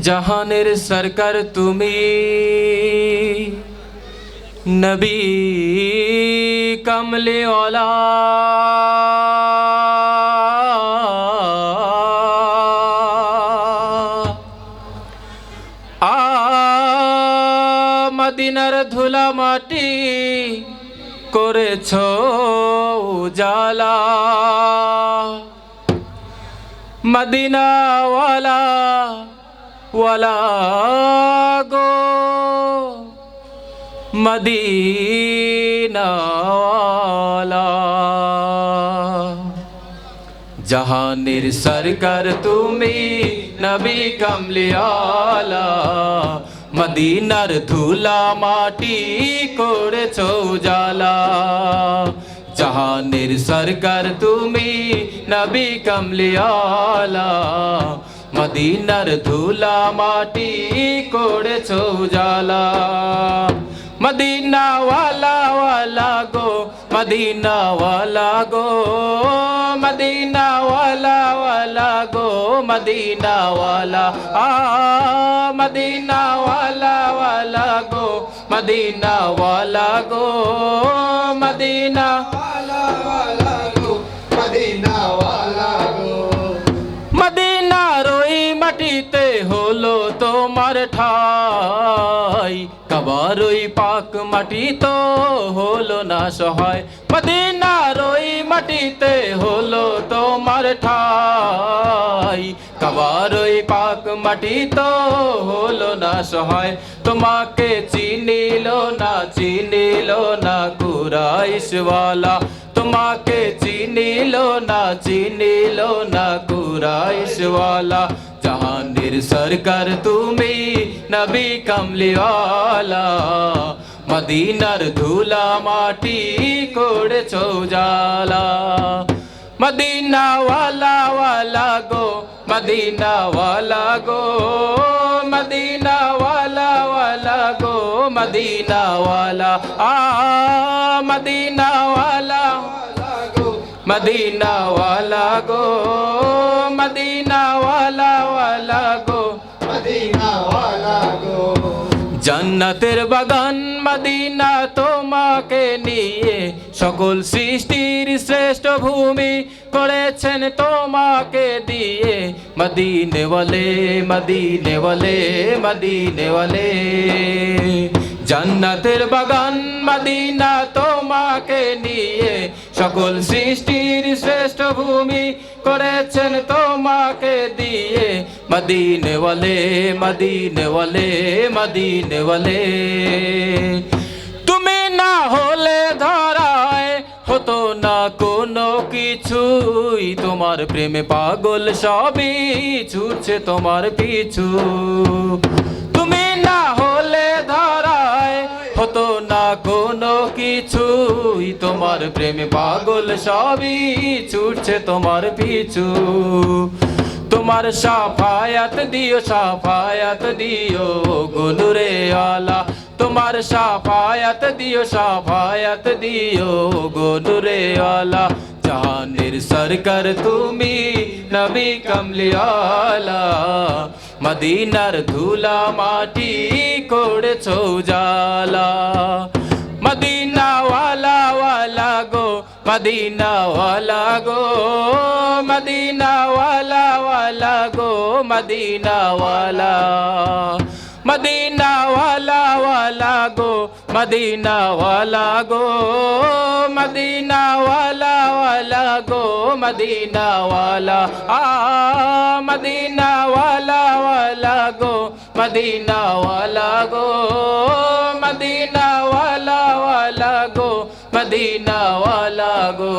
জাহানের সরকার তুমি, নবী কমলে ওয়ালা। মদিনার ধুলা মাটি করেছো উজালা, মদিনা ওয়ালা ওয়ালা গো, মদিনা ওয়ালা। জাহানের সরকার তুমি, নবী কমলে ওয়ালা, মদিনার ধুলা মাটি করেছো উজালা। জাহানের সরকার তুমি, নবী কমলে ওয়ালা, মদিনার ধুলা মাটি করেছো উজালা। মদিনা ওয়ালা ওয়ালা গো, মদিনা ওয়ালা গো, মদিনা ওয়ালা ওয়ালা গো, মদিনা ওয়ালা। মদিনা ওয়ালা ওয়ালা গো, মদিনা ওয়ালা গো, মদিনা ওয়ালা ওয়ালা গো, মদিনা ওয়ালা গো। মদিনার ওই মাটিতে হলো তোমার ঠাই, কাবার ওই পাক মাটি তো হলো না সহায়। মদিনার ওই মাটিতে হলো তোমার ঠাই, কাবার ওই পাক মাটি তো হলো না সহায়। তোমাকে চিনিল না কুরাইশওয়ালা, তোমাকে চিনিল না কুরাইশওয়ালা। জাহানের সরকার তুমি, নবী কমলে ওয়ালা, মদিনার ধুলা মাটি করেছো উজালা। মদিনা ওয়ালা ওয়ালা গো, মদিনা ওয়ালা গো, মদিনা ওয়ালা ওয়ালা গো, মদিনা ওয়ালা। মদিনা ওয়ালা গো, মদিনা ওয়ালা গো, মদিনা ওয়ালা ওয়ালা গো, মদিনা ওয়ালা গো। জান্নাতের বাগান মদিনা তোমাকে নিয়ে, সকল সৃষ্টির শ্রেষ্ঠ ভূমি করেছেন তোমাকে দিয়ে। মদিনে ওয়ালে, মদিনে ওয়ালে, মদিনে ওয়ালে। জান্নাতের বাগান মদিনা তোমাকে নিয়ে, সকল সৃষ্টির শ্রেষ্ঠ ভূমি করেছেন তোমাকে দিয়ে। মদিনে ওয়ালে, মদিনে ওয়ালে, মদিনে ওয়ালে। তুমি না হলে ধরায় হতো না কোনো কিছুই, তোমার প্রেমে পাগল সবই ছুটছে তোমার পিছু। তুমি না হলে ধরায় হতো না কোনো কিছুই, তোমার প্রেমে পাগল সবই ছুটছে তোমার পিছু। তোমার সাফায়াত দিও গো নূরে আলা, তোমার সাফায়াত দিও গো নূরে আলা। জাহানের সরকার তুমি, নবী কমলে ওয়ালা, মদিনার ধুলা মাটি করেছো উজালা। মদিনা ওয়ালা ওয়ালা গো, মদিনা ওয়ালা গো, মদিনা ওয়ালা ওয়ালা গো, মদিনা ওয়ালা। মদিনা ওয়ালা ওয়ালা গো, মদিনা ওয়ালা গো, মদিনা ওয়ালা ওয়ালা গো, মদিনা ওয়ালা। মদিনা ওয়ালা ওয়ালা গো, মদিনা ওয়ালা গো, মদিনা ওয়ালা ওয়ালা গো, মদিনা ওয়ালা গো।